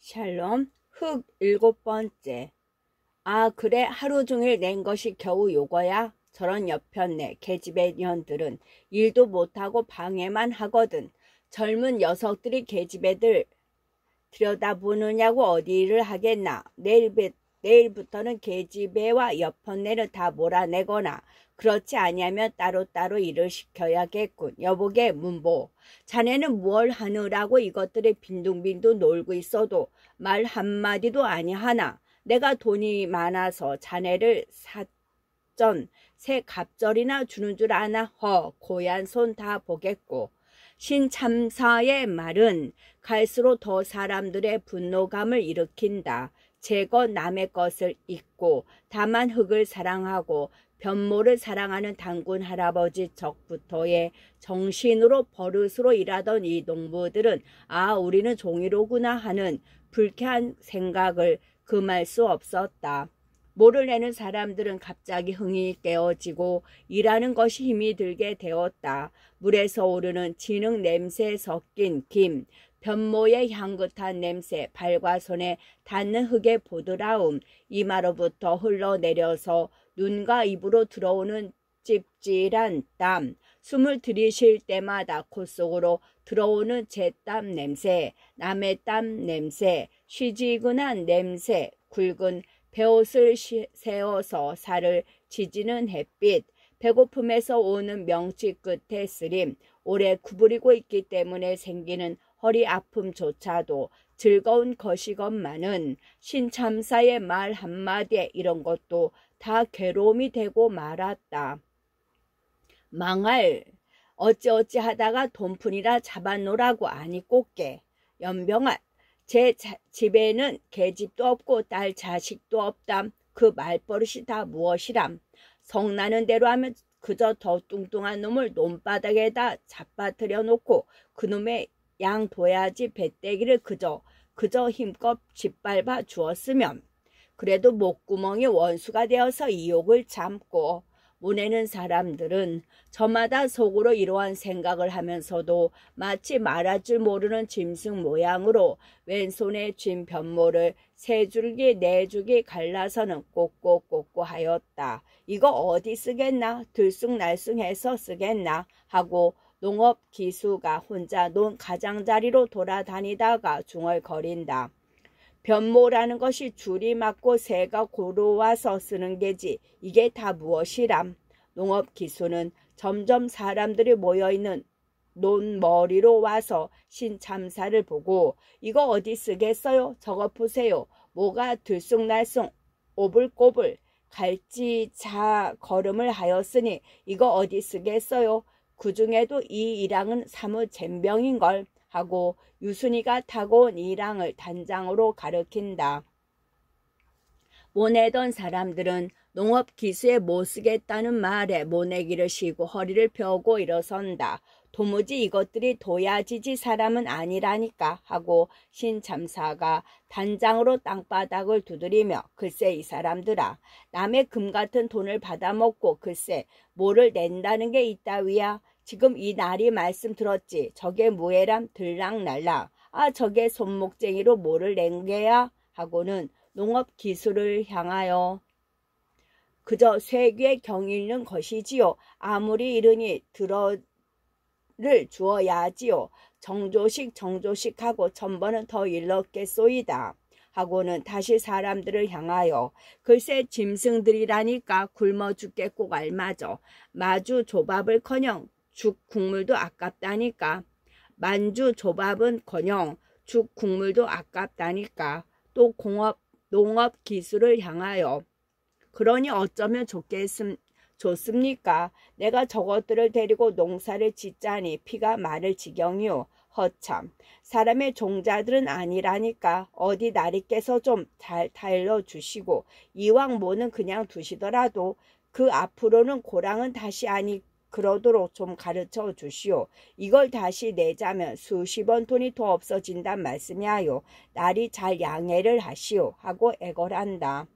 샬롬. 흑 7번째. 아, 그래, 하루 종일 낸 것이 겨우 요거야? 저런 여편네 계집애 년들은 일도 못하고 방해만 하거든. 젊은 녀석들이 계집애들 들여다보느냐고 어디 일을 하겠나. 내일부터는 계집애와 여편네를 다 몰아내거나 그렇지 아니하면 따로따로 일을 시켜야겠군. 여보게 문보, 자네는 뭘 하느라고 이것들이 빈둥빈둥 놀고 있어도 말 한마디도 아니하나. 내가 돈이 많아서 자네를 사전 새 갑절이나 주는 줄 아나. 고얀 손 다 보겠고. 신참사의 말은 갈수록 더 사람들의 분노감을 일으킨다. 제거 남의 것을 잊고 다만 흙을 사랑하고 변모를 사랑하는 단군 할아버지 적부터의 정신으로 버릇으로 일하던 이 농부들은 아, 우리는 종이로구나 하는 불쾌한 생각을 금할 수 없었다. 모를 내는 사람들은 갑자기 흥이 깨어지고 일하는 것이 힘이 들게 되었다. 물에서 오르는 진흙 냄새 섞인 김, 변모의 향긋한 냄새, 발과 손에 닿는 흙의 보드라움, 이마로부터 흘러내려서 눈과 입으로 들어오는 찝찝한 땀, 숨을 들이쉴 때마다 코 속으로 들어오는 제 땀 냄새, 남의 땀 냄새, 쉬지근한 냄새, 굵은 베옷을 세워서 살을 지지는 햇빛, 배고픔에서 오는 명치 끝의 쓰림, 오래 구부리고 있기 때문에 생기는 허리 아픔조차도 즐거운 것이건만은 신참사의 말 한마디에 이런 것도 다 괴로움이 되고 말았다. 망할, 어찌어찌 하다가 돈푼이라 잡아놓으라고 아니 꽃게. 연병아, 제 집에는 계집도 없고 딸 자식도 없담. 그 말버릇이 다 무엇이람. 성나는 대로 하면 그저 더 뚱뚱한 놈을 논바닥에다 잡아들여 놓고 그놈의 양 도야지 배때기를 그저 힘껏 짓밟아 주었으면 그래도 목구멍이 원수가 되어서 이 욕을 참고. 모내는 사람들은 저마다 속으로 이러한 생각을 하면서도 마치 말할 줄 모르는 짐승 모양으로 왼손에 쥔 변모를 세 줄기 네 줄기 갈라서는 꼬꼬꼬꼬 하였다. 이거 어디 쓰겠나? 들쑥날쑥해서 쓰겠나? 하고 농업 기수가 혼자 논 가장자리로 돌아다니다가 중얼거린다. 변모라는 것이 줄이 맞고 새가 고로와서 쓰는 게지 이게 다 무엇이람. 농업 기수는 점점 사람들이 모여있는 논머리로 와서 신참사를 보고 이거 어디 쓰겠어요? 저거 보세요. 뭐가 들쑥날쑥 오불꼬불 갈지자 걸음을 하였으니 이거 어디 쓰겠어요? 그 중에도 이 일랑은 사뭇 젬병인걸 하고 유순이가 타고 온 이랑을 단장으로 가리킨다. 모내던 사람들은 농업 기수에 못 쓰겠다는 말에 모내기를 쉬고 허리를 펴고 일어선다. 도무지 이것들이 도야지지 사람은 아니라니까 하고 신참사가 단장으로 땅바닥을 두드리며 글쎄 이 사람들아, 남의 금 같은 돈을 받아먹고 글쎄 뭐를 낸다는 게 있다위야. 지금 이 날이 말씀 들었지. 저게 무해람 들락날락. 아, 저게 손목쟁이로 뭐를 낸 게야? 하고는 농업 기술을 향하여 그저 쇠귀에 경일는 것이지요. 아무리 이르니 들어를 주어야지요. 정조식 하고 천번은 더 일렀겠소이다. 하고는 다시 사람들을 향하여 글쎄 짐승들이라니까 굶어 죽겠고 알마저 마주 조밥을커녕 죽 국물도 아깝다니까. 만주 조밥은커녕 죽 국물도 아깝다니까. 또 농업 기술을 향하여 그러니 어쩌면 좋습니까? 내가 저것들을 데리고 농사를 짓자니 피가 마를 지경이요. 허참, 사람의 종자들은 아니라니까. 어디 나리께서 좀 잘 타일러 주시고 이왕 뭐는 그냥 두시더라도 그 앞으로는 고랑은 다시 아니 그러도록 좀 가르쳐 주시오. 이걸 다시 내자면 수십원 돈이 더 없어진단 말씀이야요. 날이 잘 양해를 하시오. 하고 애걸한다.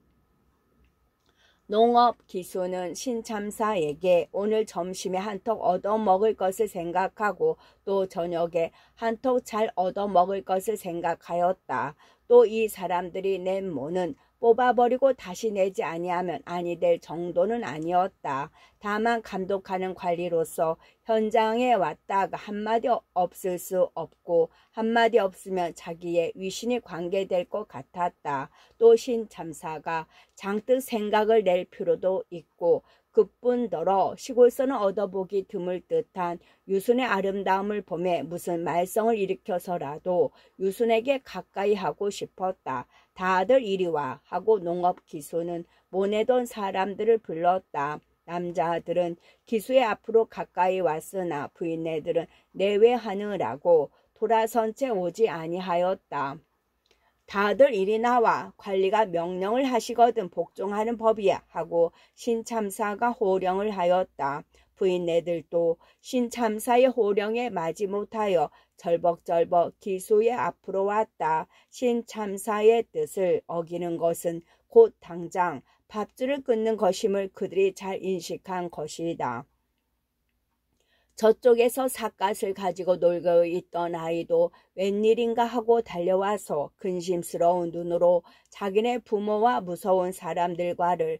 농업기수는 신참사에게 오늘 점심에 한턱 얻어먹을 것을 생각하고 또 저녁에 한턱 잘 얻어먹을 것을 생각하였다. 또 이 사람들이 낸 모는 뽑아버리고 다시 내지 아니하면 아니 될 정도는 아니었다. 다만 감독하는 관리로서 현장에 왔다가 한마디 없을 수 없고 한마디 없으면 자기의 위신이 관계될 것 같았다. 또 신참사가 장뜩 생각을 낼 필요도 있고 그뿐더러 시골서는 얻어보기 드물 듯한 유순의 아름다움을 보매 무슨 말썽을 일으켜서라도 유순에게 가까이 하고 싶었다. 다들 이리 와 하고 농업기수는 모내던 사람들을 불렀다. 남자들은 기수의 앞으로 가까이 왔으나 부인네들은 내외하느라고 돌아선 채 오지 아니하였다. 다들 이리 나와 관리가 명령을 하시거든 복종하는 법이야 하고 신참사가 호령을 하였다. 부인네들도 신참사의 호령에 맞이 못하여 절벅절벅 기수의 앞으로 왔다. 신참사의 뜻을 어기는 것은 곧 당장 밥줄을 끊는 것임을 그들이 잘 인식한 것이다. 저쪽에서 삿갓을 가지고 놀고 있던 아이도 웬일인가 하고 달려와서 근심스러운 눈으로 자기네 부모와 무서운 사람들과를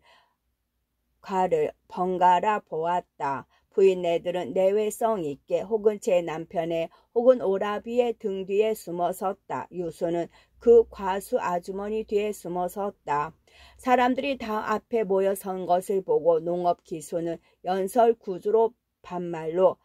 번갈아 보았다. 부인네들은 내외성 있게 혹은 제 남편의 혹은 오라비의 등 뒤에 숨어섰다. 유수는 그 과수 아주머니 뒤에 숨어섰다. 사람들이 다 앞에 모여 선 것을 보고 농업기수는 연설구주로 반말로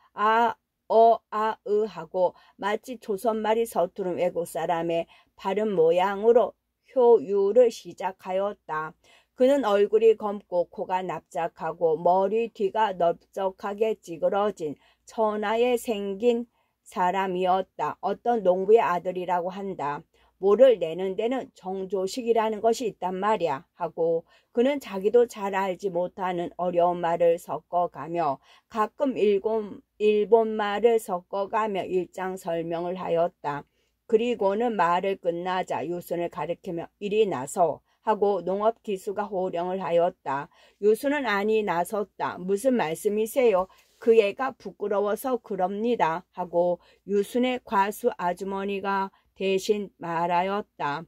하고 마치 조선말이 서투른 외국 사람의 발음 모양으로 효유를 시작하였다. 그는 얼굴이 검고 코가 납작하고 머리 뒤가 넓적하게 찌그러진 천하에 생긴 사람이었다. 어떤 농부의 아들이라고 한다. 모를 내는 데는 정조식이라는 것이 있단 말이야 하고 그는 자기도 잘 알지 못하는 어려운 말을 섞어가며 가끔 일본 말을 섞어가며 일장 설명을 하였다. 그리고는 말을 끝나자 유순을 가리키며 이리 나서 하고 농업기수가 호령을 하였다. 유순은 아니 나섰다. 무슨 말씀이세요? 그 애가 부끄러워서 그럽니다 하고 유순의 과수 아주머니가 대신 말하였다.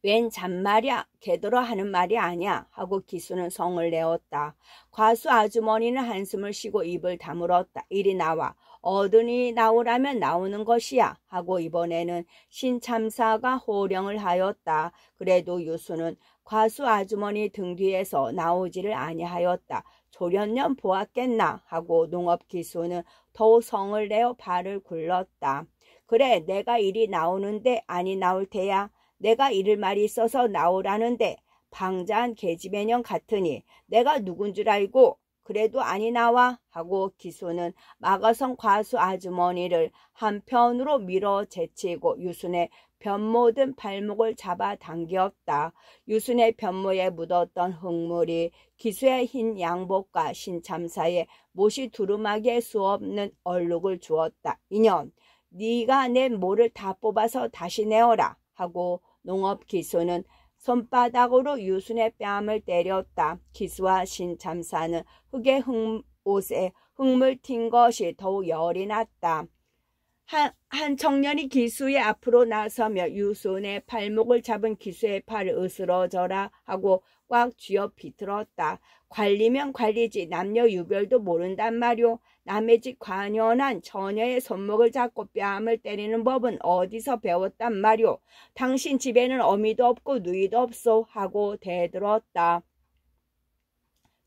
웬 잔말이야 개더러 하는 말이 아니야 하고 기수는 성을 내었다. 과수 아주머니는 한숨을 쉬고 입을 다물었다. 이리 나와 어른이 나오라면 나오는 것이야 하고 이번에는 신참사가 호령을 하였다. 그래도 유수는 과수 아주머니 등 뒤에서 나오지를 아니하였다. 조련년 보았겠나 하고 농업기수는 더욱 성을 내어 발을 굴렀다. 그래 내가 이리 나오는데 아니 나올 테야. 내가 이럴 말이 있어서 나오라는데 방자한 계집애년 같으니 내가 누군 줄 알고 그래도 아니 나와 하고 기수는 마가성 과수 아주머니를 한편으로 밀어 제치고 유순의 변모든 발목을 잡아 당겼다. 유순의 변모에 묻었던 흙물이 기수의 흰 양복과 신참사의 못이 두루마기에 수없는 얼룩을 주었다. 이년 네가 내 모를 다 뽑아서 다시 내어라 하고 농업기수는 손바닥으로 유순의 뺨을 때렸다. 기수와 신참사는 흙의 옷에 흙물 튄 것이 더욱 열이 났다. 한 청년이 기수의 앞으로 나서며 유순의 발목을 잡은 기수의 팔을 으스러져라 하고 꽉 쥐어 비틀었다. 관리면 관리지 남녀 유별도 모른단 말이오. 남의 집 관연한 처녀의 손목을 잡고 뺨을 때리는 법은 어디서 배웠단 말이오. 당신 집에는 어미도 없고 누이도 없소 하고 대들었다.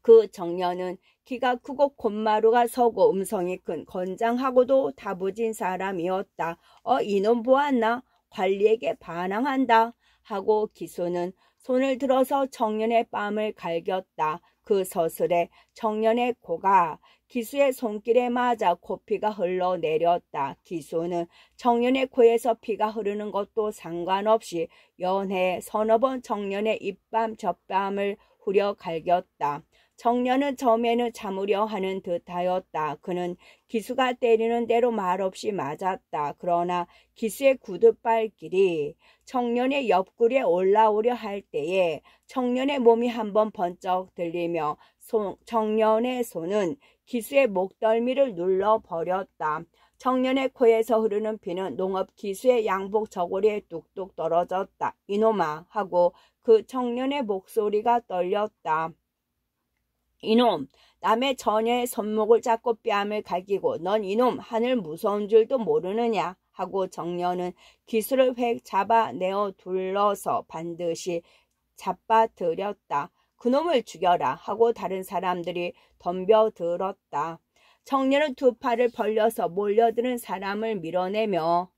그 청년은 키가 크고 콧마루가 서고 음성이 큰 건장하고도 다부진 사람이었다. 이놈 보았나? 관리에게 반항한다 하고 기수는 손을 들어서 청년의 뺨을 갈겼다. 그 서슬에 청년의 코가 기수의 손길에 맞아 코피가 흘러내렸다. 기수는 청년의 코에서 피가 흐르는 것도 상관없이 연해 서너 번 청년의 입밤 젖밤을 후려 갈겼다. 청년은 처음에는 참으려 하는 듯하였다. 그는 기수가 때리는 대로 말없이 맞았다. 그러나 기수의 구둣발길이 청년의 옆구리에 올라오려 할 때에 청년의 몸이 한번 번쩍 들리며 청년의 손은 기수의 목덜미를 눌러버렸다. 청년의 코에서 흐르는 피는 농업 기수의 양복 저고리에 뚝뚝 떨어졌다. 이놈아 하고 그 청년의 목소리가 떨렸다. 이놈, 남의 처녀의 손목을 잡고 뺨을 갈기고 넌 이놈 하늘 무서운 줄도 모르느냐 하고 청년은 기수를 획 잡아내어 둘러서 반드시 잡아들였다. 그놈을 죽여라 하고 다른 사람들이 덤벼들었다. 청년은 두 팔을 벌려서 몰려드는 사람을 밀어내며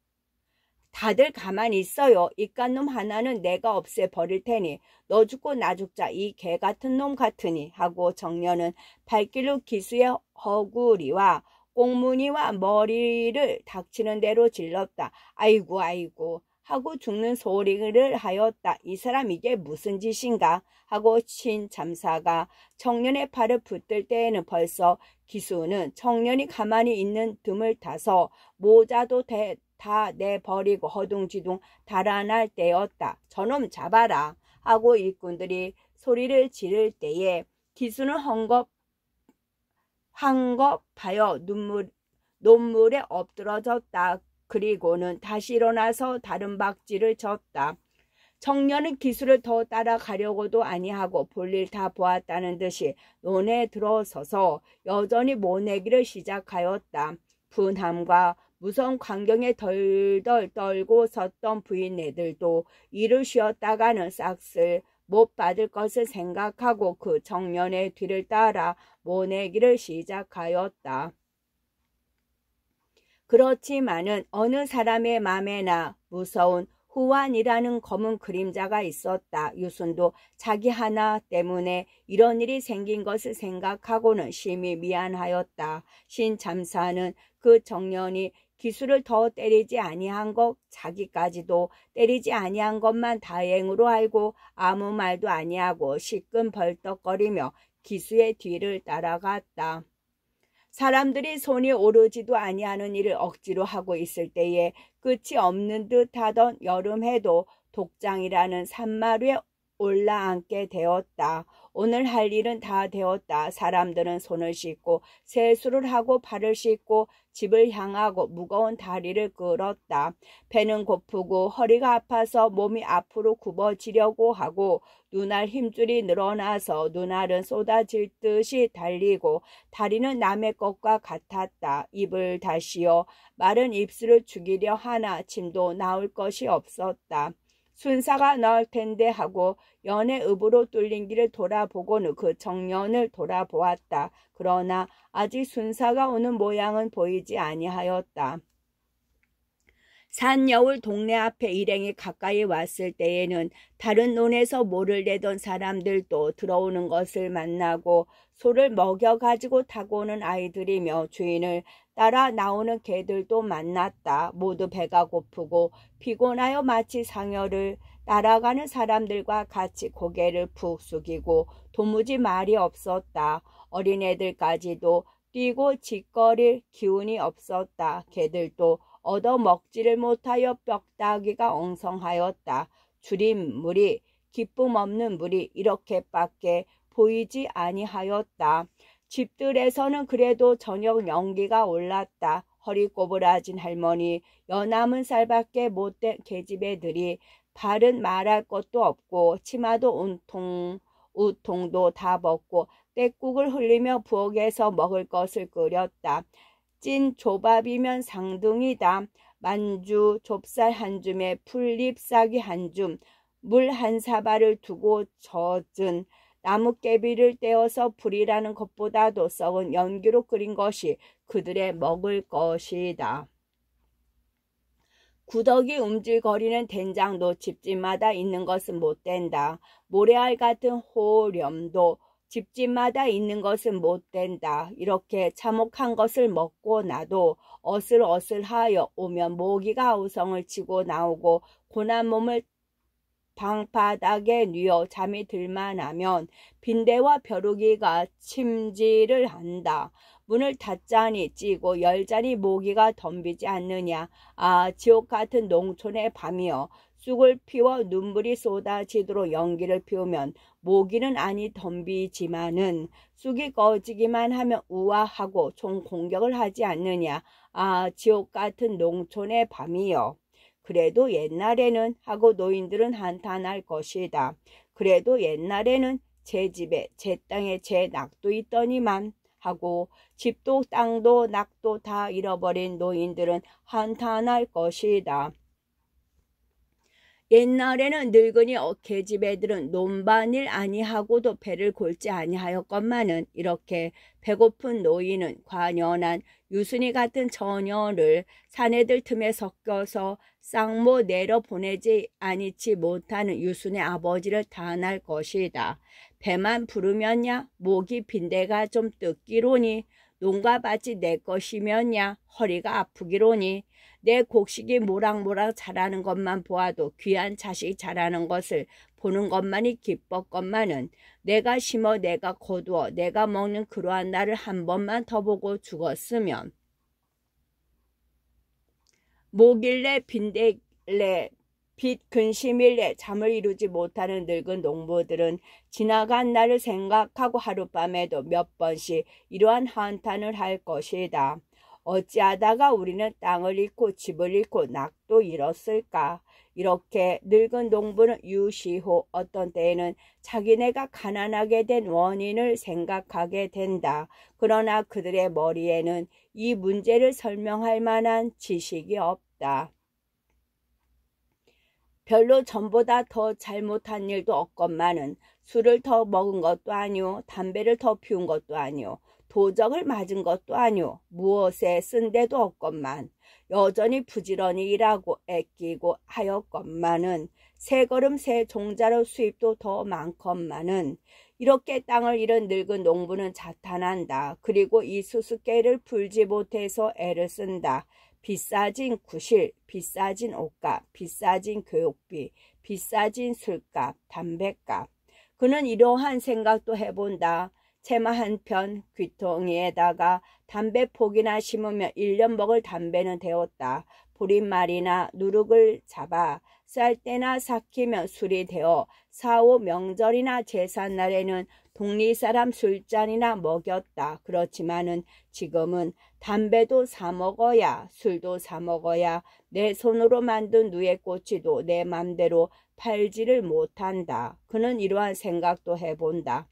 다들 가만히 있어요. 이깟 놈 하나는 내가 없애버릴 테니 너 죽고 나 죽자 이 개 같은 놈 같으니 하고 청년은 발길로 기수의 허구리와 꽁무니와 머리를 닥치는 대로 질렀다. 아이고 아이고 하고 죽는 소리를 하였다. 이 사람 이게 무슨 짓인가 하고 신참사가 청년의 팔을 붙들 때에는 벌써 기수는 청년이 가만히 있는 틈을 타서 모자도 다 내버리고 허둥지둥 달아날 때였다. 저놈 잡아라 하고 일꾼들이 소리를 지를 때에 기수는 황급하여 논물에 엎드러졌다. 그리고는 다시 일어나서 다른 박질을 쳤다. 청년은 기수를 더 따라가려고도 아니하고 볼일 다 보았다는 듯이 논에 들어서서 여전히 모내기를 시작하였다. 분함과 무서운 광경에 덜덜 떨고 섰던 부인네들도 일을 쉬었다가는 싹쓸 못 받을 것을 생각하고 그 청년의 뒤를 따라 모내기를 시작하였다. 그렇지만은 어느 사람의 맘에나 무서운 후환이라는 검은 그림자가 있었다. 유순도 자기 하나 때문에 이런 일이 생긴 것을 생각하고는 심히 미안하였다. 신참사는 그 청년이 기수를 더 때리지 아니한 것, 자기까지도 때리지 아니한 것만 다행으로 알고 아무 말도 아니하고 시끔 벌떡거리며 기수의 뒤를 따라갔다. 사람들이 손이 오르지도 아니하는 일을 억지로 하고 있을 때에 끝이 없는 듯하던 여름해도 독장이라는 산마루에 올라앉게 되었다. 오늘 할 일은 다 되었다. 사람들은 손을 씻고 세수를 하고 발을 씻고 집을 향하고 무거운 다리를 끌었다. 배는 고프고 허리가 아파서 몸이 앞으로 굽어지려고 하고 눈알 힘줄이 늘어나서 눈알은 쏟아질 듯이 달리고 다리는 남의 것과 같았다. 입을 다시어 마른 입술을 죽이려 하나 침도 나올 것이 없었다. 순사가 나을 텐데 하고 연의 읍으로 뚫린 길을 돌아보고는 그 청년을 돌아보았다. 그러나 아직 순사가 오는 모양은 보이지 아니하였다. 산여울 동네 앞에 일행이 가까이 왔을 때에는 다른 논에서 모를 내던 사람들도 들어오는 것을 만나고 소를 먹여가지고 타고 오는 아이들이며 주인을 따라 나오는 개들도 만났다. 모두 배가 고프고 피곤하여 마치 상여를 따라가는 사람들과 같이 고개를 푹 숙이고 도무지 말이 없었다. 어린애들까지도 뛰고 짓거릴 기운이 없었다. 개들도 얻어먹지를 못하여 뼈다귀가 엉성하였다. 줄인 물이 기쁨 없는 물이 이렇게밖에 보이지 아니하였다. 집들에서는 그래도 저녁 연기가 올랐다. 허리 꼬부라진 할머니, 여남은 살밖에 못된 계집애들이 발은 말할 것도 없고 치마도 우통도 다 벗고 떼국을 흘리며 부엌에서 먹을 것을 끓였다. 찐 조밥이면 상등이다. 만주 좁쌀 한 줌에 풀잎사귀 한 줌, 물 한 사발을 두고 젖은 나뭇개비를 떼어서 불이라는 것보다도 썩은 연기로 끓인 것이 그들의 먹을 것이다. 구덕이 움찔거리는 된장도 집집마다 있는 것은 못 된다. 모래알 같은 호렴도 집집마다 있는 것은 못 된다. 이렇게 참혹한 것을 먹고 나도 어슬어슬하여 오면 모기가 우성을 치고 나오고 고난 몸을 방바닥에 뉘어 잠이 들만하면 빈대와 벼룩이가 침지를 한다. 문을 닫자니 찌고 열자니 모기가 덤비지 않느냐. 아, 지옥 같은 농촌의 밤이여. 쑥을 피워 눈물이 쏟아지도록 연기를 피우면 모기는 아니 덤비지만은 쑥이 꺼지기만 하면 우아하고 총 공격을 하지 않느냐. 아, 지옥 같은 농촌의 밤이여. 그래도 옛날에는 하고 노인들은 한탄할 것이다. 그래도 옛날에는 제 집에 제 땅에 제 낙도 있더니만 하고 집도 땅도 낙도 다 잃어버린 노인들은 한탄할 것이다. 옛날에는 늙은이 계집애들은 논반일 아니하고도 배를 골지 아니하였건만은 이렇게 배고픈 노인은 관연한 유순이 같은 처녀를 사내들 틈에 섞여서 쌍모 내려 보내지 아니치 못하는 유순의 아버지를 탄할 것이다. 배만 부르면야 목이 빈대가 좀 뜯기로니 농가 밭이 내 것이면야 허리가 아프기로니 내 곡식이 모락모락 자라는 것만 보아도 귀한 자식 자라는 것을 보는 것만이 기뻤건만은 내가 심어 내가 거두어 내가 먹는 그러한 날을 한 번만 더 보고 죽었으면 목일래 빈대일래 빛 근심일래 잠을 이루지 못하는 늙은 농부들은 지나간 날을 생각하고 하룻밤에도 몇 번씩 이러한 한탄을 할 것이다. 어찌하다가 우리는 땅을 잃고 집을 잃고 낙도 잃었을까? 이렇게 늙은 농부는 유시호 어떤 때에는 자기네가 가난하게 된 원인을 생각하게 된다. 그러나 그들의 머리에는 이 문제를 설명할 만한 지식이 없다. 별로 전보다 더 잘못한 일도 없건만은 술을 더 먹은 것도 아니오, 담배를 더 피운 것도 아니오, 도적을 맞은 것도 아니오, 무엇에 쓴 데도 없건만 여전히 부지런히 일하고 애끼고 하였건만은 세 걸음 세 종자로 수입도 더 많건만은 이렇게 땅을 잃은 늙은 농부는 자탄한다. 그리고 이 수수께를 풀지 못해서 애를 쓴다. 비싸진 구실, 비싸진 옷값, 비싸진 교육비, 비싸진 술값, 담배값. 그는 이러한 생각도 해본다. 채마 한 편 귀퉁이에다가 담배 폭이나 심으면 1년 먹을 담배는 되었다. 보릿말이나 누룩을 잡아 쌀때나 삭히면 술이 되어 4.5 명절이나 제삿날에는 동리사람 술잔이나 먹였다. 그렇지만은 지금은 담배도 사 먹어야 술도 사 먹어야 내 손으로 만든 누에꼬치도 내 맘대로 팔지를 못한다. 그는 이러한 생각도 해본다.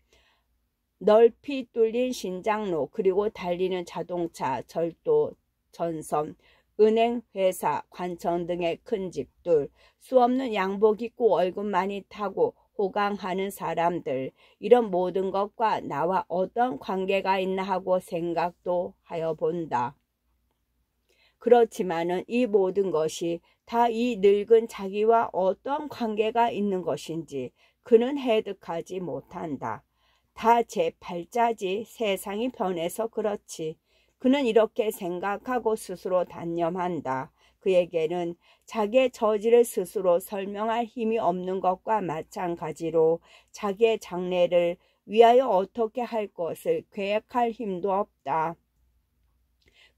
넓이 뚫린 신장로 그리고 달리는 자동차, 절도, 전선, 은행, 회사, 관청 등의 큰 집들, 수없는 양복 입고 월급 많이 타고 호강하는 사람들, 이런 모든 것과 나와 어떤 관계가 있나 하고 생각도 하여 본다. 그렇지만은 이 모든 것이 다 이 늙은 자기와 어떤 관계가 있는 것인지 그는 해득하지 못한다. 다 제 팔자지. 세상이 변해서 그렇지. 그는 이렇게 생각하고 스스로 단념한다. 그에게는 자기의 저지를 스스로 설명할 힘이 없는 것과 마찬가지로 자기의 장래를 위하여 어떻게 할 것을 계획할 힘도 없다.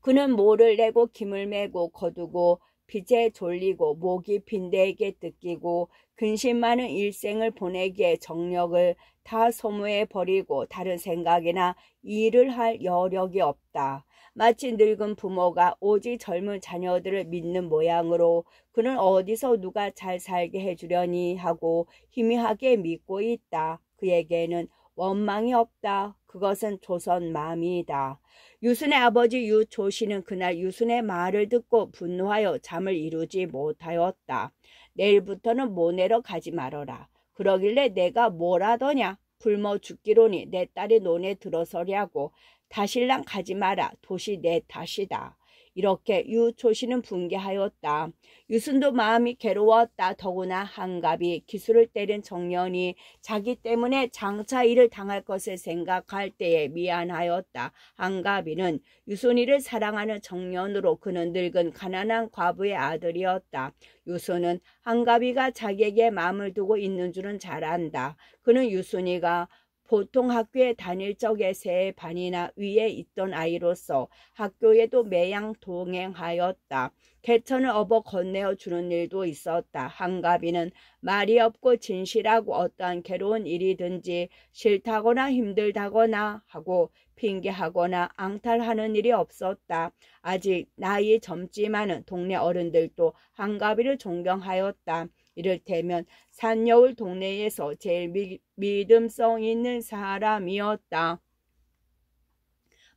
그는 모를 내고 김을 메고 거두고 빚에 졸리고 목이 빈대에게 뜯기고 근심 많은 일생을 보내기에 정력을 다 소모해 버리고 다른 생각이나 일을 할 여력이 없다. 마치 늙은 부모가 오직 젊은 자녀들을 믿는 모양으로 그는 어디서 누가 잘 살게 해주려니 하고 희미하게 믿고 있다. 그에게는 원망이 없다. 그것은 조선 마음이다. 유순의 아버지 유조씨는 그날 유순의 말을 듣고 분노하여 잠을 이루지 못하였다. 내일부터는 모내러 가지 말어라. 그러길래 내가 뭘 하더냐. 굶어 죽기로니 내 딸이 논에 들어서려고. 다실랑 가지 마라. 도시 내 탓이다. 이렇게 유초시는 분개하였다. 유순도 마음이 괴로웠다. 더구나 한갑이 기수를 때린 청년이 자기 때문에 장차 일을 당할 것을 생각할 때에 미안하였다. 한갑이는 유순이를 사랑하는 청년으로 그는 늙은 가난한 과부의 아들이었다. 유순은 한갑이가 자기에게 마음을 두고 있는 줄은 잘 안다. 그는 유순이가 보통 학교에 다닐 적에 세 반이나 위에 있던 아이로서 학교에도 매양 동행하였다. 개천을 업어 건네어 주는 일도 있었다. 한갑이는 말이 없고 진실하고 어떠한 괴로운 일이든지 싫다거나 힘들다거나 하고 핑계하거나 앙탈하는 일이 없었다. 아직 나이 젊지만은 동네 어른들도 한갑이를 존경하였다. 이를테면 산여울 동네에서 제일 믿음성 있는 사람이었다.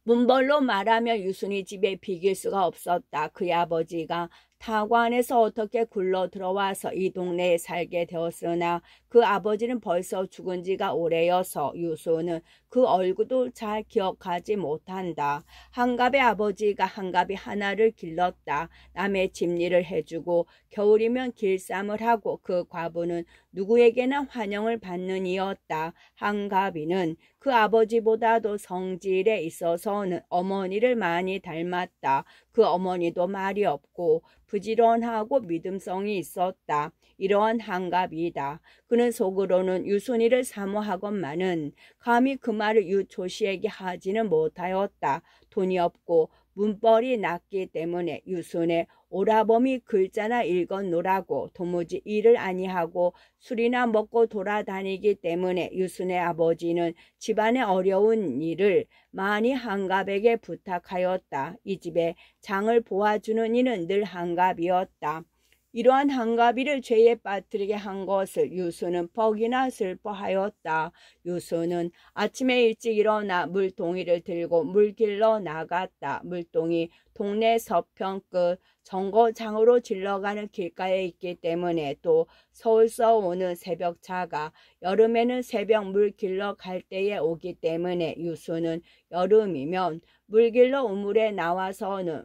문벌로 말하며 유순이 집에 비길 수가 없었다. 그의 아버지가 타관에서 어떻게 굴러 들어와서 이 동네에 살게 되었으나 그 아버지는 벌써 죽은 지가 오래여서 유순은 그 얼굴도 잘 기억하지 못한다. 한갑의 아버지가 한갑이 하나를 길렀다. 남의 집일을 해주고 겨울이면 길쌈을 하고 그 과부는 누구에게나 환영을 받는 이였다. 한갑이는 그 아버지보다도 성질에 있어서는 어머니를 많이 닮았다. 그 어머니도 말이 없고 부지런하고 믿음성이 있었다. 이러한 한갑이다. 그는 속으로는 유순이를 사모하건만은 감히 그 말을 유초시에게 하지는 못하였다. 돈이 없고 문벌이 낮기 때문에 유순의 오라범이 글자나 읽어노라고 도무지 일을 아니하고 술이나 먹고 돌아다니기 때문에 유순의 아버지는 집안의 어려운 일을 많이 한갑에게 부탁하였다. 이 집에 장을 보아주는 이는 늘 한갑이었다. 이러한 한갑이를 죄에 빠뜨리게 한 것을 유수는 퍽이나 슬퍼하였다. 유수는 아침에 일찍 일어나 물동이를 들고 물 길러 나갔다. 물동이 동네 서편 끝 정거장으로 질러가는 길가에 있기 때문에 또 서울서 오는 새벽차가 여름에는 새벽 물 길러 갈 때에 오기 때문에 유수는 여름이면 물 길러 우물에 나와서는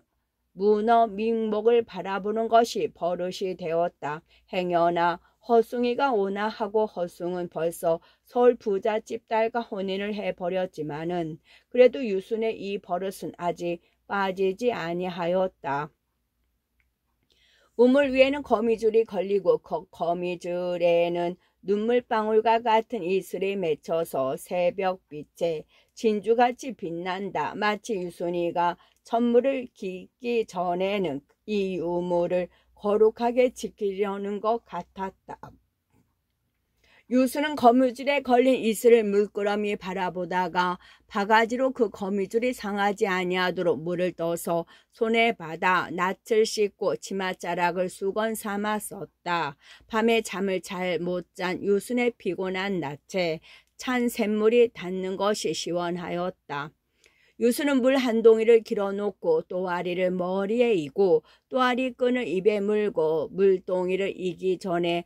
문어 민목을 바라보는 것이 버릇이 되었다. 행여나 허숭이가 오나 하고 허숭은 벌써 서울 부잣집 딸과 혼인을 해버렸지만은 그래도 유순의 이 버릇은 아직 빠지지 아니하였다. 우물 위에는 거미줄이 걸리고 거미줄에는 눈물방울과 같은 이슬이 맺혀서 새벽빛에 진주같이 빛난다. 마치 유순이가 천물을 깃기 전에는 이 우물을 거룩하게 지키려는 것 같았다. 유수는 거미줄에 걸린 이슬을 물끄러미 바라보다가 바가지로 그 거미줄이 상하지 아니하도록 물을 떠서 손에 받아 낯을 씻고 치맛자락을 수건 삼아 썼다. 밤에 잠을 잘 못 잔 유순의 피곤한 낯에 찬 샘물이 닿는 것이 시원하였다. 유수는 물 한 동이를 길어놓고 또아리를 머리에 이고 또아리 끈을 입에 물고 물동이를 이기 전에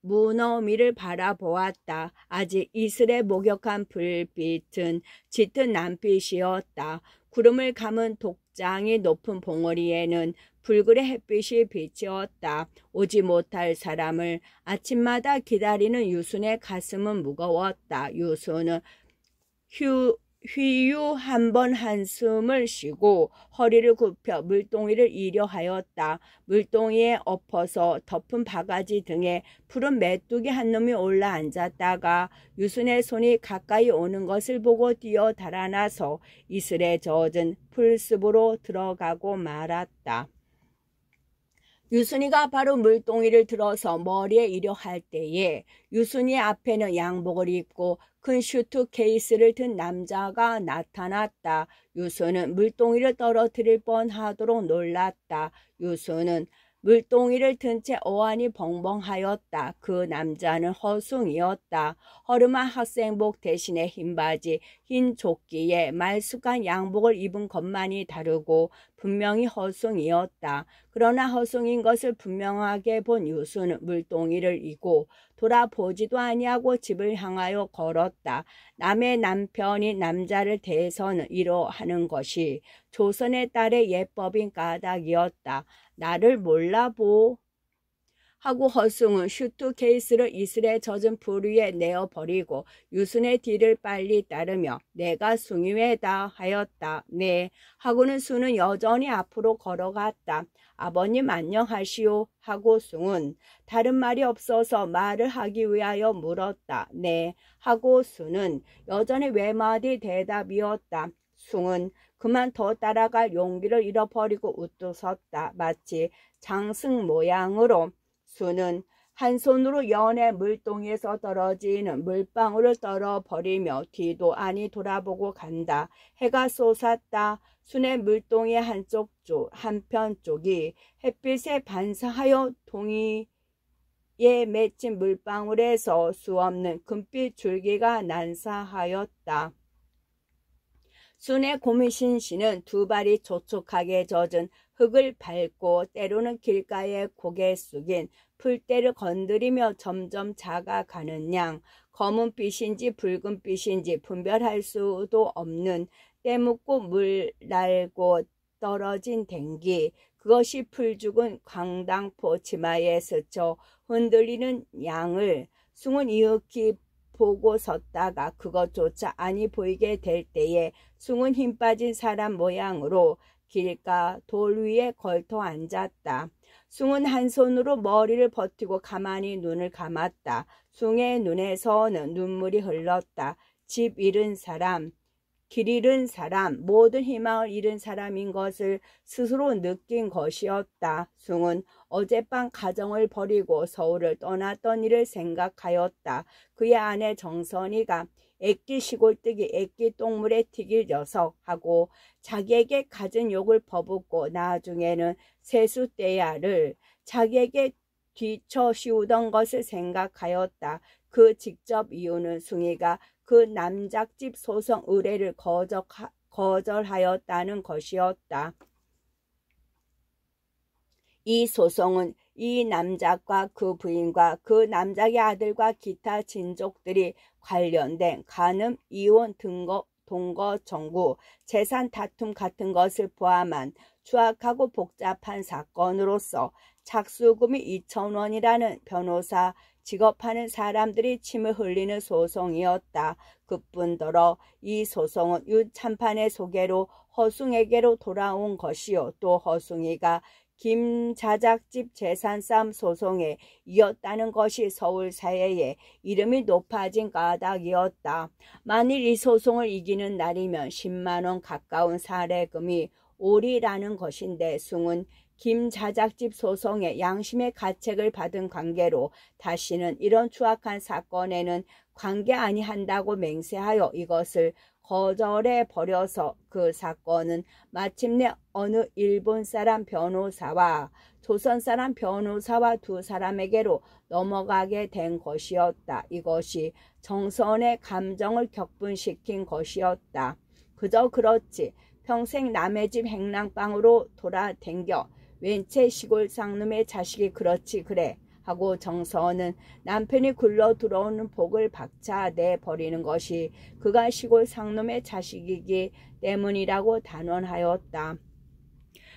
문어미를 바라보았다. 아직 이슬에 목욕한 불빛은 짙은 남빛이었다. 구름을 감은 독장이 높은 봉우리에는 불굴의 햇빛이 비치었다. 오지 못할 사람을 아침마다 기다리는 유순의 가슴은 무거웠다. 유순은 휘유 한 번 한숨을 쉬고 허리를 굽혀 물동이를 이려 하였다. 물동이에 엎어서 덮은 바가지 등에 푸른 메뚜기 한 놈이 올라 앉았다가 유순의 손이 가까이 오는 것을 보고 뛰어 달아나서 이슬에 젖은 풀숲으로 들어가고 말았다. 유순이가 바로 물동이를 들어서 머리에 이려 할 때에 유순이 앞에는 양복을 입고 큰 슈트 케이스를 든 남자가 나타났다. 유순은 물동이를 떨어뜨릴 뻔하도록 놀랐다. 유순은 물동이를 든 채 어안이 벙벙하였다. 그 남자는 허숭이었다. 허름한 학생복 대신에 흰 바지, 흰 조끼에 말쑥한 양복을 입은 것만이 다르고 분명히 허숭이었다. 그러나 허숭인 것을 분명하게 본 유수는 물동이를 이고 돌아보지도 아니하고 집을 향하여 걸었다. 남의 남편이 남자를 대해서는 이러하는 것이 조선의 딸의 예법인 까닭이었다. 나를 몰라보 하고 허숭은 슈트케이스를 이슬에 젖은 불 위에 내어버리고 유순의 뒤를 빨리 따르며 내가 숭이외다 하였다. 네 하고는 수는 여전히 앞으로 걸어갔다. 아버님 안녕하시오 하고 숭은 다른 말이 없어서 말을 하기 위하여 물었다. 네 하고 수는 여전히 외마디 대답이었다. 숭은 그만 더 따라갈 용기를 잃어버리고 우뚝 섰다. 마치 장승 모양으로. 수는 한 손으로 연의 물동이에서 떨어지는 물방울을 떨어버리며 뒤도 아니 돌아보고 간다. 해가 솟았다. 순의 물동이 한편 쪽이 햇빛에 반사하여 동이에 맺힌 물방울에서 수없는 금빛 줄기가 난사하였다. 순의 고미신씨는 두 발이 촉촉하게 젖은 흙을 밟고 때로는 길가에 고개 숙인 풀대를 건드리며 점점 작아가는 양, 검은빛인지 붉은빛인지 분별할 수도 없는 때묻고 물 날고 떨어진 댕기, 그것이 풀 죽은 광당포 치마에 스쳐 흔들리는 양을 숭은 이윽히 보고 섰다가 그것조차 아니 보이게 될 때에 숭은 힘 빠진 사람 모양으로 길가 돌 위에 걸터 앉았다. 숭은 한 손으로 머리를 버티고 가만히 눈을 감았다. 숭의 눈에서는 눈물이 흘렀다. 집 잃은 사람, 길 잃은 사람, 모든 희망을 잃은 사람인 것을 스스로 느낀 것이었다. 숭은 어젯밤 가정을 버리고 서울을 떠났던 일을 생각하였다. 그의 아내 정선이가 애끼 시골뜨기 애끼 똥물에 튀길 녀석하고 자기에게 갖은 욕을 퍼붓고 나중에는 세수대야를 자기에게 뒤쳐 씌우던 것을 생각하였다. 그 직접 이유는 숭이가 그 남작집 소송 의뢰를 거절하였다는 것이었다. 이 소송은 이 남작과 그 부인과 그 남작의 아들과 기타 친족들이 관련된 간음, 이혼, 동거 청구, 재산 다툼 같은 것을 포함한 추악하고 복잡한 사건으로서 착수금이 2,000원이라는 변호사 직업하는 사람들이 침을 흘리는 소송이었다. 그뿐더러 이 소송은 유참판의 소개로 허숭에게로 돌아온 것이요. 또 허숭이가 김자작집 재산싸움 소송에 이었다는 것이 서울 사회에 이름이 높아진 까닭이었다. 만일 이 소송을 이기는 날이면 10만원 가까운 사례금이 오리라는 것인데 숭은 김자작집 소송에 양심의 가책을 받은 관계로 다시는 이런 추악한 사건에는 관계 아니한다고 맹세하여 이것을 거절해 버려서 그 사건은 마침내 어느 일본 사람 변호사와 조선 사람 변호사와 두 사람에게로 넘어가게 된 것이었다. 이것이 정선의 감정을 격분시킨 것이었다. 그저 그렇지 평생 남의 집 행랑방으로 돌아댕겨 웬체 시골 쌍놈의 자식이 그렇지 그래 하고 정선은 남편이 굴러 들어오는 복을 박차내 버리는 것이 그가 시골 상놈의 자식이기 때문이라고 단언하였다.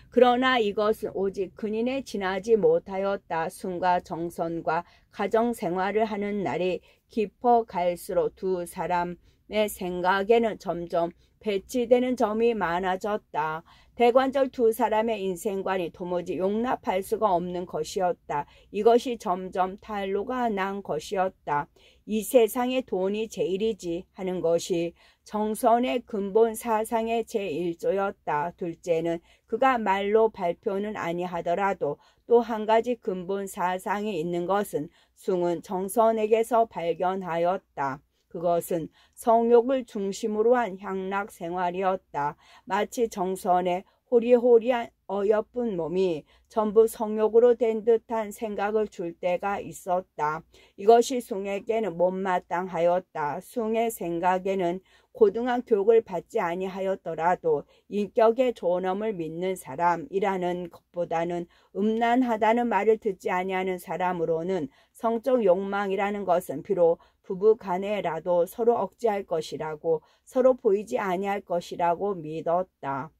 그러나 이것은 오직 근인에 지나지 못하였다. 숭과 정선과 가정생활을 하는 날이 깊어갈수록 두 사람의 생각에는 점점 배치되는 점이 많아졌다. 대관절 두 사람의 인생관이 도무지 용납할 수가 없는 것이었다. 이것이 점점 탄로가 난 것이었다. 이 세상에 돈이 제일이지 하는 것이 정선의 근본 사상의 제1조였다. 둘째는 그가 말로 발표는 아니하더라도 또 한 가지 근본 사상이 있는 것은 숭은 정선에게서 발견하였다. 그것은 성욕을 중심으로 한 향락 생활이었다. 마치 정선의 호리호리한 어여쁜 몸이 전부 성욕으로 된 듯한 생각을 줄 때가 있었다. 이것이 숭에게는 못마땅하였다. 숭의 생각에는 고등한 교육을 받지 아니하였더라도 인격의 존엄을 믿는 사람이라는 것보다는 음란하다는 말을 듣지 아니하는 사람으로는 성적 욕망이라는 것은 비록 부부 간에라도 서로 억제할 것이라고, 서로 보이지 아니할 것이라고 믿었다.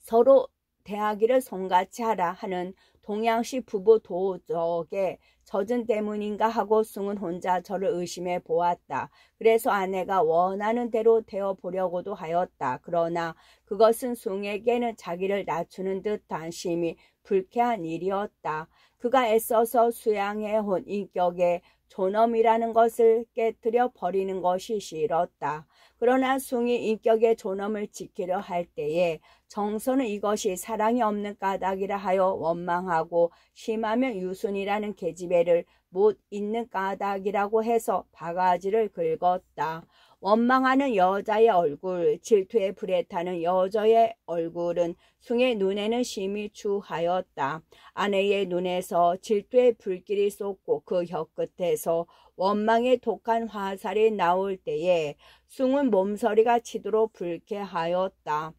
서로 대하기를 손같이 하라 하는 동양식 부부 도덕의 젖은 때문인가 하고 숭은 혼자 저를 의심해 보았다. 그래서 아내가 원하는 대로 되어보려고도 하였다. 그러나 그것은 숭에게는 자기를 낮추는 듯한 심히 불쾌한 일이었다. 그가 애써서 수양해온 인격의 존엄이라는 것을 깨뜨려 버리는 것이 싫었다. 그러나 숭이 인격의 존엄을 지키려 할 때에 정서는 이것이 사랑이 없는 까닭이라 하여 원망하고 심하면 유순이라는 계집애를 못 잇는 까닭이라고 해서 바가지를 긁었다. 원망하는 여자의 얼굴, 질투에 불에 타는 여자의 얼굴은 숭의 눈에는 심히 추하였다. 아내의 눈에서 질투의 불길이 쏟고 그 혀끝에서 원망의 독한 화살이 나올 때에 숭은 몸서리가 치도록 불쾌하였다.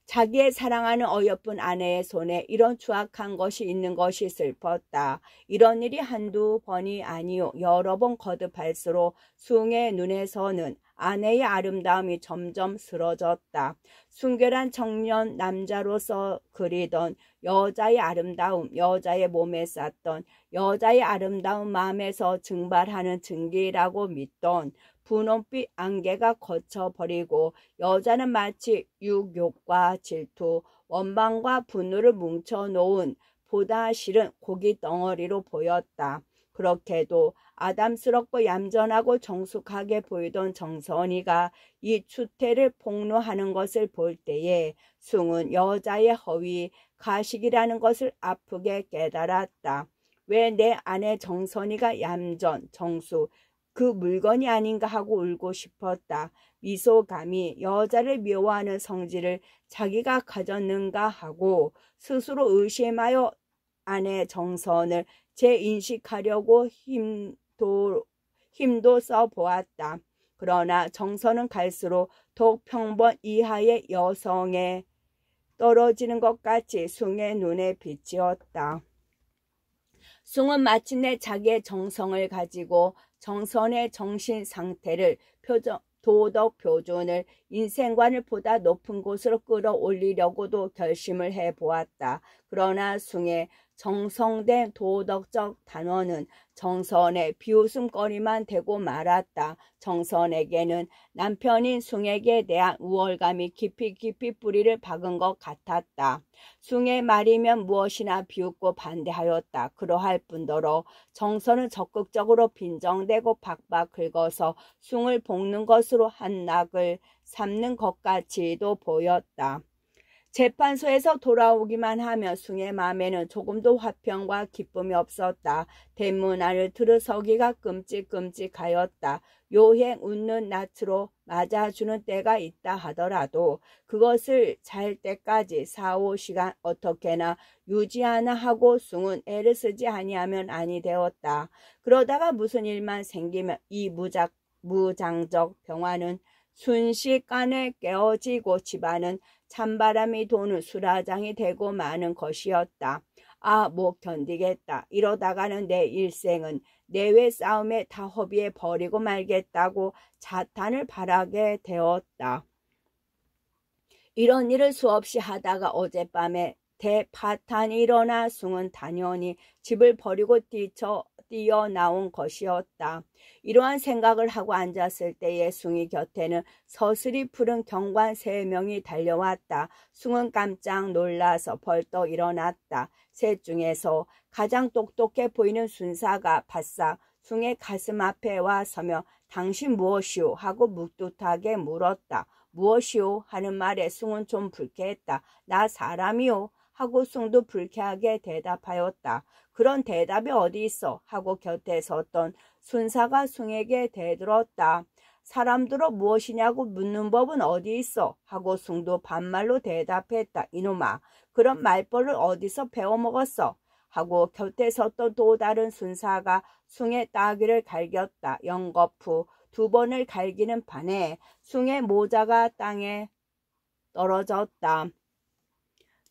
자기의 사랑하는 어여쁜 아내의 손에 이런 추악한 것이 있는 것이 슬펐다. 이런 일이 한두 번이 아니요 여러 번 거듭할수록 숭의 눈에서는 아내의 아름다움이 점점 쓰러졌다. 순결한 청년 남자로서 그리던 여자의 아름다움, 여자의 몸에 쌌던 여자의 아름다운 마음에서 증발하는 증기라고 믿던 분홍빛 안개가 거쳐버리고 여자는 마치 육욕과 질투, 원망과 분노를 뭉쳐놓은 보다 싫은 고기 덩어리로 보였다. 그렇게도 아담스럽고 얌전하고 정숙하게 보이던 정선이가 이 추태를 폭로하는 것을 볼 때에 숭은 여자의 허위, 가식이라는 것을 아프게 깨달았다. 왜 내 아내 정선이가 얌전, 정숙, 그 물건이 아닌가 하고 울고 싶었다. 미소감이 여자를 미워하는 성질을 자기가 가졌는가 하고 스스로 의심하여 아내 정선을 재인식하려고 힘도 써보았다. 그러나 정선은 갈수록 더욱 평범 이하의 여성에 떨어지는 것 같이 숭의 눈에 비치었다. 숭은 마침내 자기의 정성을 가지고 정선의 정신 상태를 도덕 표준을 인생관을 보다 높은 곳으로 끌어올리려고도 결심을 해보았다. 그러나 숭의 정성된 도덕적 단원은 정선의 비웃음거리만 되고 말았다. 정선에게는 남편인 숭에게 대한 우월감이 깊이 뿌리를 박은 것 같았다. 숭의 말이면 무엇이나 비웃고 반대하였다. 그러할 뿐더러 정선은 적극적으로 빈정대고 박박 긁어서 숭을 볶는 것으로 한낙을 삼는 것 같이도 보였다. 재판소에서 돌아오기만 하면 숭의 마음에는 조금도 화평과 기쁨이 없었다. 대문 안을 들어서기가 끔찍하였다. 요행 웃는 낯으로 맞아주는 때가 있다 하더라도 그것을 잘 때까지 4-5시간 어떻게나 유지하나 하고 숭은 애를 쓰지 아니하면 아니 되었다. 그러다가 무슨 일만 생기면 이 무장적 병화는 순식간에 깨어지고 집안은 찬바람이 도는 수라장이 되고 마는 것이었다. 아, 못 견디겠다. 이러다가는 내 일생은 내외 싸움에 다 허비해 버리고 말겠다고 자탄을 바라게 되었다. 이런 일을 수없이 하다가 어젯밤에 대파탄이 일어나 숭은 단연히 집을 버리고 뛰어나온 것이었다. 이러한 생각을 하고 앉았을 때에 숭이 곁에는 서슬이 푸른 경관 3명이 달려왔다. 숭은 깜짝 놀라서 벌떡 일어났다. 셋 중에서 가장 똑똑해 보이는 순사가 바싹 숭의 가슴 앞에 와 서며 당신 무엇이오? 하고 묵뚝하게 물었다. 무엇이오? 하는 말에 숭은 좀 불쾌했다. 나 사람이오? 하고 숭도 불쾌하게 대답하였다. 그런 대답이 어디 있어? 하고 곁에 섰던 순사가 숭에게 대들었다. 사람들어 무엇이냐고 묻는 법은 어디 있어? 하고 숭도 반말로 대답했다. 이놈아, 그런 말벌을 어디서 배워먹었어? 하고 곁에 섰던 또 다른 순사가 숭의 따귀를 갈겼다. 연거푸 2번을 갈기는 판에 숭의 모자가 땅에 떨어졌다.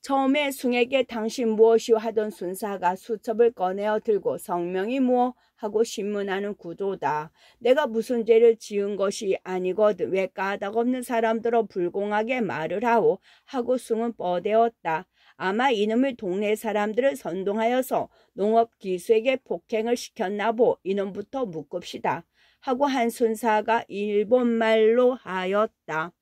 처음에 숭에게 당신 무엇이오 하던 순사가 수첩을 꺼내어 들고 성명이 무엇 하고 신문하는 구조다. 내가 무슨 죄를 지은 것이 아니거든 왜 까닭없는 사람들어 불공하게 말을 하오 하고 숭은 뻗대었다. 아마 이놈의 동네 사람들을 선동하여서 농업기수에게 폭행을 시켰나보. 이놈부터 묶읍시다 하고 한 순사가 일본말로 하였다.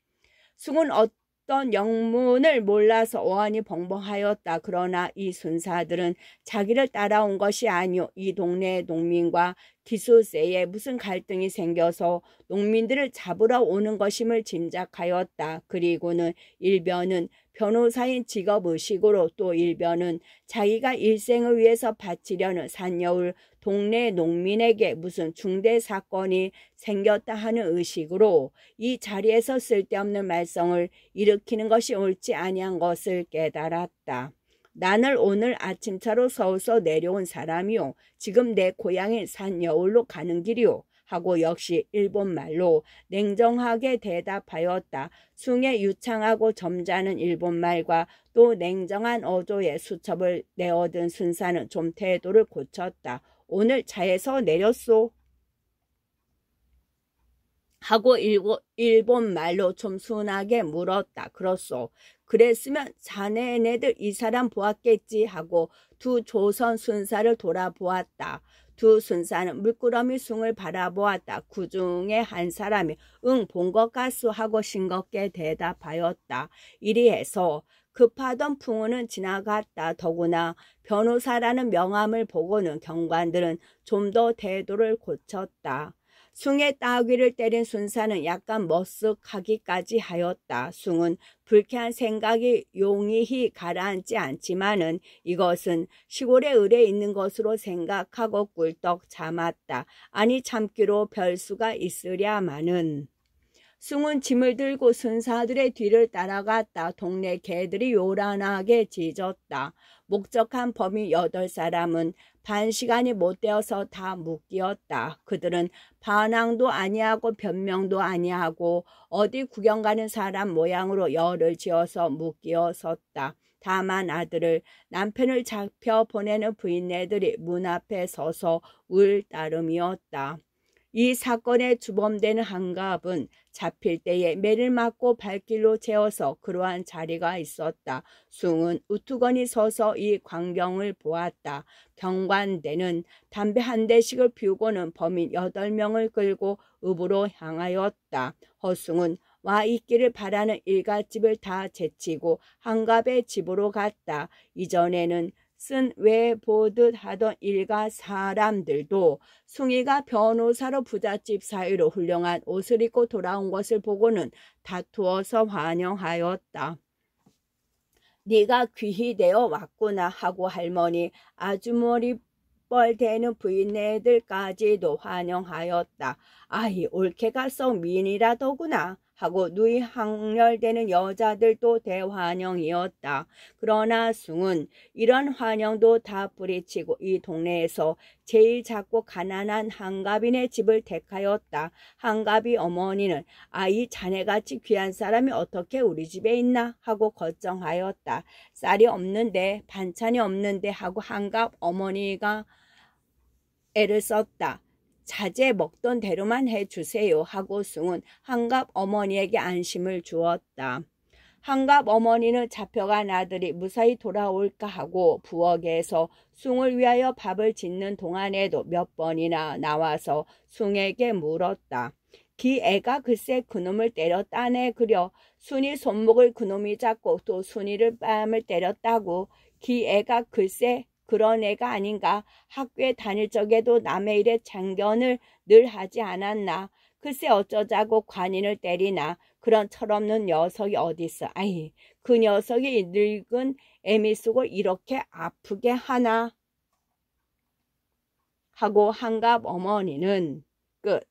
숭은 어떤 영문을 몰라서 어안이 벙벙하였다. 그러나 이 순사들은 자기를 따라온 것이 아니오. 이 동네 농민과 기수세에 무슨 갈등이 생겨서 농민들을 잡으러 오는 것임을 짐작하였다. 그리고는 일변은 변호사인 직업의식으로 또 일변은 자기가 일생을 위해서 바치려는 산여울 동네 농민에게 무슨 중대 사건이 생겼다 하는 의식으로 이 자리에서 쓸데없는 말썽을 일으키는 것이 옳지 아니한 것을 깨달았다. 나는 오늘 아침차로 서울서 내려온 사람이요. 지금 내 고향인 산여울로 가는 길이요. 하고 역시 일본말로 냉정하게 대답하였다. 숭의 유창하고 점잖은 일본말과 또 냉정한 어조의 수첩을 내어든 순사는 좀 태도를 고쳤다. 오늘 차에서 내렸소? 하고 일본말로 좀 순하게 물었다. 그렇소. 그랬으면 자네네들 이 사람 보았겠지 하고 두 조선 순사를 돌아보았다. 두 순사는 물끄러미 숭을 바라보았다. 그 중에 한 사람이 응, 본 것 같소 하고 싱겁게 대답하였다. 이리 해서 급하던 풍우는 지나갔다. 더구나 변호사라는 명함을 보고는 경관들은 좀 더 태도를 고쳤다. 숭의 따귀를 때린 순사는 약간 머쓱하기까지 하였다. 숭은 불쾌한 생각이 용이히 가라앉지 않지만은 이것은 시골의 을에 있는 것으로 생각하고 꿀떡 참았다. 아니 참기로 별수가 있으랴마는. 숭은 짐을 들고 순사들의 뒤를 따라갔다. 동네 개들이 요란하게 짖었다. 목적한 범인 8사람은 반시간이 못 되어서 다 묶이었다. 그들은 반항도 아니하고 변명도 아니하고 어디 구경 가는 사람 모양으로 열을 지어서 묶여 섰다. 다만 아들을 남편을 잡혀 보내는 부인네들이 문 앞에 서서 울 따름이었다. 이 사건의 주범되는 한갑은 잡힐 때에 매를 맞고 발길로 재어서 그러한 자리가 있었다. 숭은 우투건이 서서 이 광경을 보았다. 경관대는 담배 한 대씩을 피우고는 범인 8명을 끌고 읍으로 향하였다. 허숭은 와 있기를 바라는 일갓집을 다 제치고 한갑의 집으로 갔다. 이전에는 쓴 외보듯 하던 일가 사람들도 숭이가 변호사로 부잣집 사이로 훌륭한 옷을 입고 돌아온 것을 보고는 다투어서 환영하였다. 네가 귀히 되어 왔구나 하고 할머니, 아주머니 뻘대는 부인네들까지도 환영하였다. 아이, 올케가 썩 미인이라더구나 하고 누이 항렬되는 여자들도 대환영이었다. 그러나 숭은 이런 환영도 다 뿌리치고 이 동네에서 제일 작고 가난한 한갑인의 집을 택하였다. 한갑이 어머니는 아이 자네같이 귀한 사람이 어떻게 우리 집에 있나 하고 걱정하였다. 쌀이 없는데 반찬이 없는데 하고 한갑 어머니가 애를 썼다. 자제 먹던 대로만 해주세요 하고 숭은 한갑 어머니에게 안심을 주었다. 한갑 어머니는 잡혀간 아들이 무사히 돌아올까 하고 부엌에서 숭을 위하여 밥을 짓는 동안에도 몇 번이나 나와서 숭에게 물었다. 기 애가 글쎄 그놈을 때렸다네 그려. 순이 손목을 그놈이 잡고 또 순이를 뺨을 때렸다고. 기 애가 글쎄 그런 애가 아닌가. 학교에 다닐 적에도 남의 일에 참견을 늘 하지 않았나. 글쎄 어쩌자고 관인을 때리나. 그런 철없는 녀석이 어딨어. 아이, 그 녀석이 늙은 애미 속을 이렇게 아프게 하나. 하고 한갑 어머니는 끝.